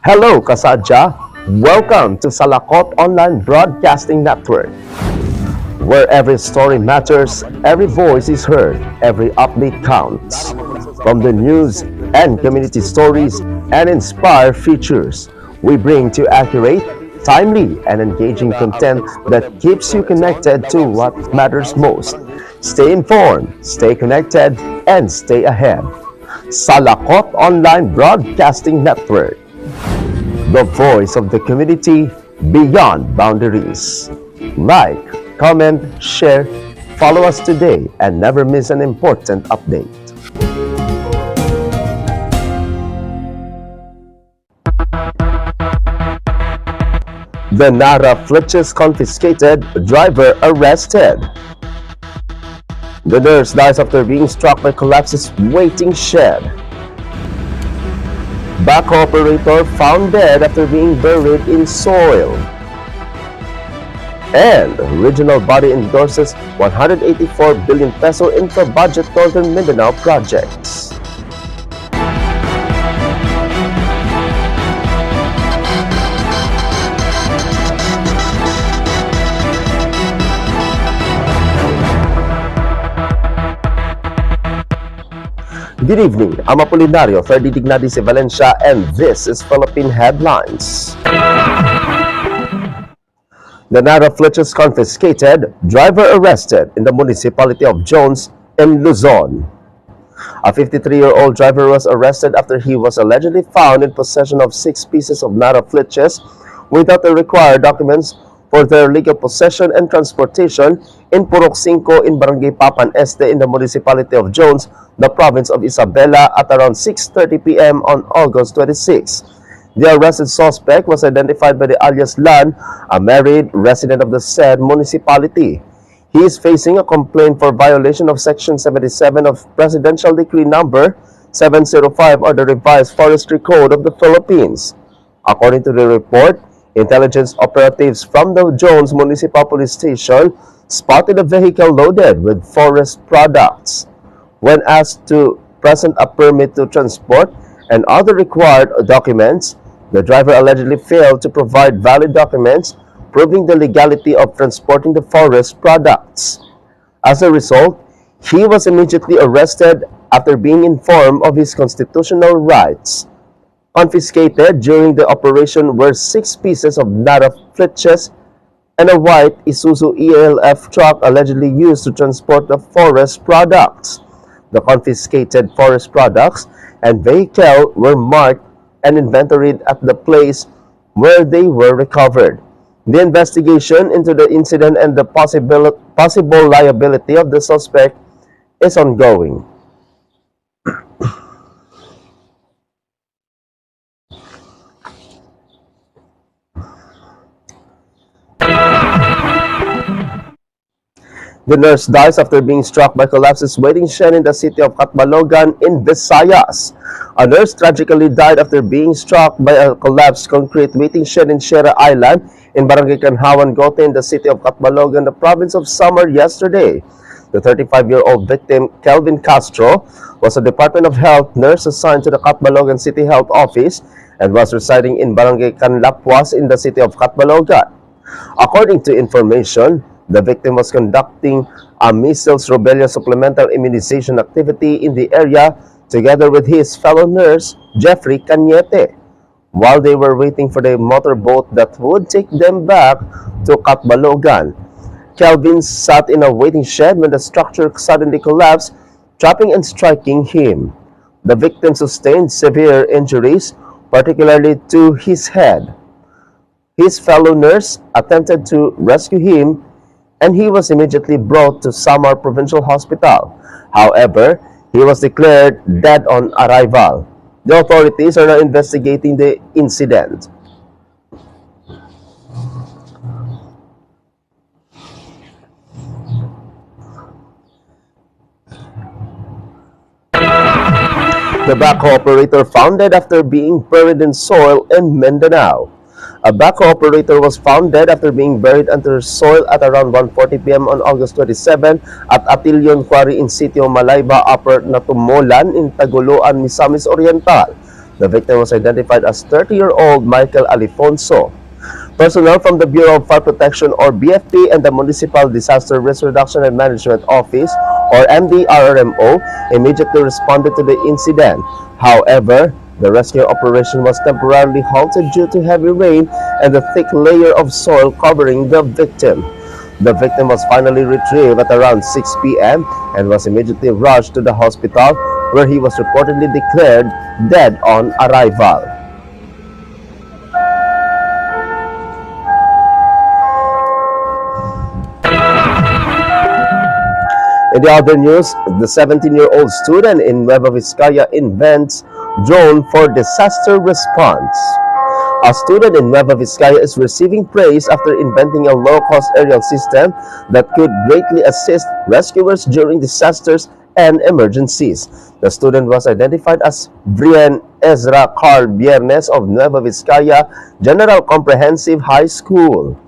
Hello, Kasadja! Welcome to Salakot Online Broadcasting Network, where every story matters, every voice is heard, every update counts. From the news and community stories and inspire features, we bring to accurate, timely, and engaging content that keeps you connected to what matters most. Stay informed, stay connected, and stay ahead. Salakot Online Broadcasting Network, the voice of the community beyond boundaries. Like, comment, share, follow us today, and never miss an important update. The Nara Flitches confiscated, driver arrested. The nurse dies after being struck by collapses waiting shed. Backhoe operator found dead after being buried in soil. And regional body endorses 184 billion peso infra-budget Northern Mindanao projects. Good evening, I'm Apolinario Ferdi Dignadis Valencia, and this is Philippine Headlines. The Nara Flitches confiscated, driver arrested in the municipality of Jones in Luzon. A 53-year-old driver was arrested after he was allegedly found in possession of 6 pieces of Nara Flitches without the required documents for their legal possession and transportation in Purok 5 in Barangay Papan Este in the municipality of Jones, the province of Isabela, at around 6:30 p.m. on August 26. The arrested suspect was identified by the alias Lan, a married resident of the said municipality. He is facing a complaint for violation of Section 77 of Presidential Decree Number 705 or the Revised Forestry Code of the Philippines. According to the report, intelligence operatives from the Jones Municipal Police Station spotted a vehicle loaded with forest products. When asked to present a permit to transport and other required documents, the driver allegedly failed to provide valid documents proving the legality of transporting the forest products. As a result, he was immediately arrested after being informed of his constitutional rights. Confiscated during the operation were 6 pieces of Nara Flitches and a white Isuzu ELF truck allegedly used to transport the forest products. The confiscated forest products and vehicle were marked and inventoried at the place where they were recovered. The investigation into the incident and the possible liability of the suspect is ongoing. The nurse dies after being struck by collapses waiting shed in the city of Catbalogan in Visayas. A nurse tragically died after being struck by a collapsed concrete waiting shed in Sierra Island in Barangay Canhawan, Gote in the city of Catbalogan, the province of Samar yesterday. The 35-year-old victim, Kelvin Castro, was a Department of Health nurse assigned to the Catbalogan City Health Office and was residing in Barangay Canlapuas in the city of Catbalogan. According to information, the victim was conducting a measles rubella supplemental immunization activity in the area together with his fellow nurse, Jeffrey Cañete. While they were waiting for the motorboat that would take them back to Catbalogan, Kelvin sat in a waiting shed when the structure suddenly collapsed, trapping and striking him. The victim sustained severe injuries, particularly to his head. His fellow nurse attempted to rescue him, and he was immediately brought to Samar Provincial Hospital. However, he was declared dead on arrival. The authorities are now investigating the incident. The backhoe operator found dead after being buried in soil in Mindanao. A backhoe operator was found dead after being buried under soil at around 1:40 p.m. on August 27 at Atilyon Quarry in Sitio Malayba, Upper Natumulan in Taguluan, Misamis Oriental. The victim was identified as 30-year-old Michael Alifonso. Personnel from the Bureau of Fire Protection or BFP and the Municipal Disaster Risk Reduction and Management Office or MDRRMO immediately responded to the incident. However, the rescue operation was temporarily halted due to heavy rain and a thick layer of soil covering the victim. The victim was finally retrieved at around 6 p.m. and was immediately rushed to the hospital where he was reportedly declared dead on arrival. In the other news, the 17-year-old student in Nueva Vizcaya invents drone for disaster response. A student in Nueva Vizcaya is receiving praise after inventing a low-cost aerial system that could greatly assist rescuers during disasters and emergencies. The student was identified as Brian Ezra Carl Biernes of Nueva Vizcaya General Comprehensive High School.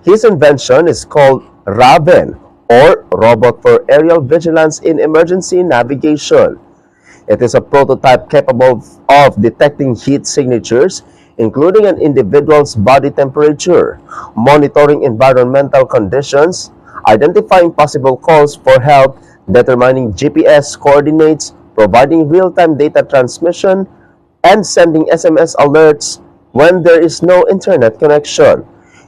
His invention is called Raven, or Robot for Aerial Vigilance in Emergency Navigation. It is a prototype capable of detecting heat signatures, including an individual's body temperature, monitoring environmental conditions, identifying possible calls for help, determining GPS coordinates, providing real-time data transmission, and sending SMS alerts when there is no internet connection.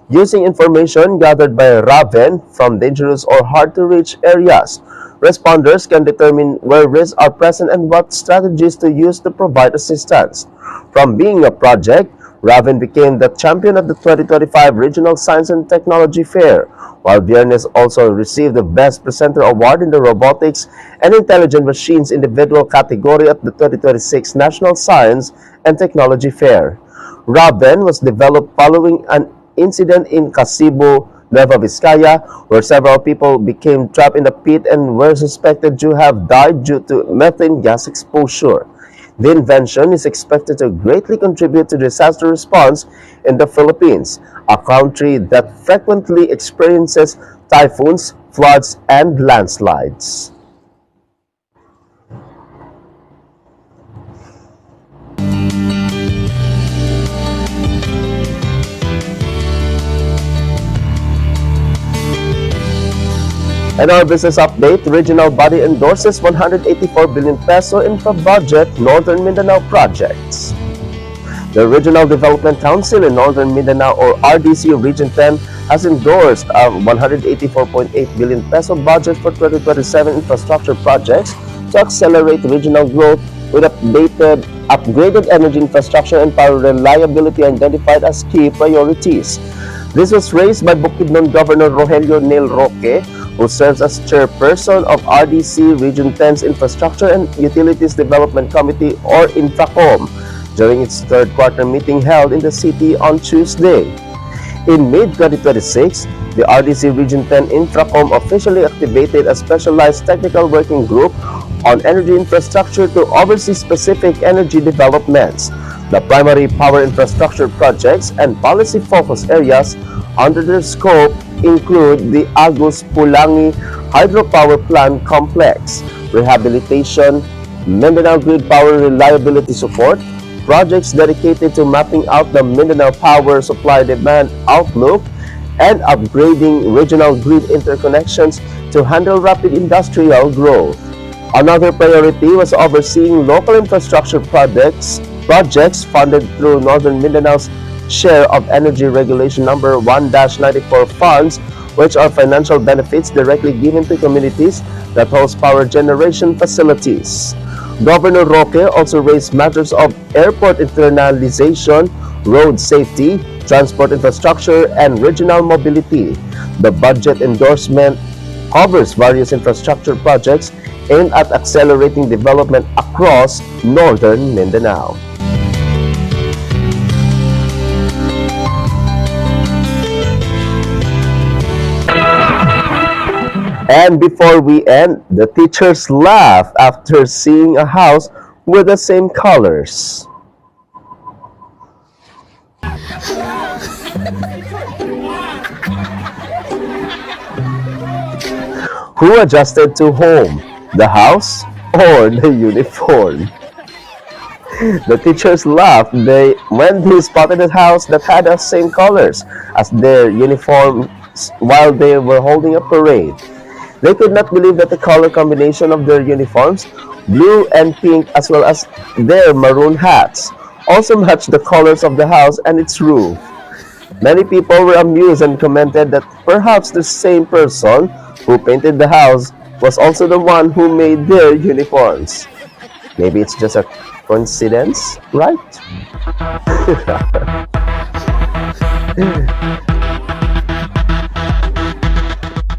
Using information gathered by Raven from dangerous or hard-to-reach areas, responders can determine where risks are present and what strategies to use to provide assistance. From being a project, Raven became the champion of the 2025 Regional Science and Technology Fair, while Biernes also received the Best Presenter Award in the Robotics and Intelligent Machines individual category at the 2026 National Science and Technology Fair. Raven was developed following an incident in Casibo, Nueva Vizcaya, where several people became trapped in a pit and were suspected to have died due to methane gas exposure. The invention is expected to greatly contribute to disaster response in the Philippines, a country that frequently experiences typhoons, floods, and landslides. And our business update, regional body endorses 184 billion peso infra budget Northern Mindanao projects. The Regional Development Council in Northern Mindanao or RDC Region 10 has endorsed a 184.8 billion peso budget for 2027 infrastructure projects to accelerate regional growth with upgraded energy infrastructure and power reliability identified as key priorities. This was raised by Bukidnon Governor Rogelio Nel Roque, who serves as chairperson of RDC Region 10's Infrastructure and Utilities Development Committee or INFRACOM during its third quarter meeting held in the city on Tuesday. In mid-2026, the RDC Region 10 INFRACOM officially activated a specialized technical working group on energy infrastructure to oversee specific energy developments. The primary power infrastructure projects and policy focus areas under their scope include the Agus Pulangi Hydropower Plant Complex, rehabilitation, Mindanao Grid Power Reliability Support, projects dedicated to mapping out the Mindanao power supply demand outlook, and upgrading regional grid interconnections to handle rapid industrial growth. Another priority was overseeing local infrastructure projects funded through Northern Mindanao's share of Energy Regulation Number 1-94 funds, which are financial benefits directly given to communities that host power generation facilities. Governor Roque also raised matters of airport internalization, road safety, transport infrastructure, and regional mobility. The budget endorsement covers various infrastructure projects aimed at accelerating development across Northern Mindanao. And before we end, the teachers laugh after seeing a house with the same colors. Who adjusted to home, the house or the uniform? The teachers laughed when they spotted a house that had the same colors as their uniforms while they were holding a parade. They could not believe that the color combination of their uniforms, blue and pink as well as their maroon hats, also matched the colors of the house and its roof. Many people were amused and commented that perhaps the same person who painted the house was also the one who made their uniforms. Maybe it's just a coincidence, right?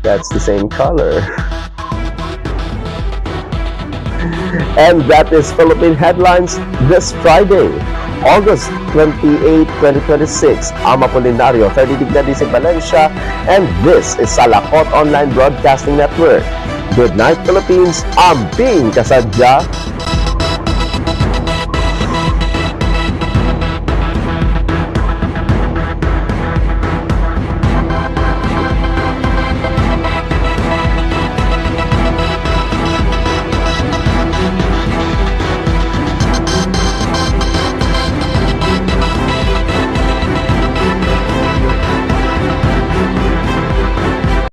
That's the same color. And that is Philippine Headlines this Friday, August 28, 2026. I'm Apolinario, 30 Dignidad in Valencia, and this is Salakot Online Broadcasting Network. Good night, Philippines. I'm being kasadya.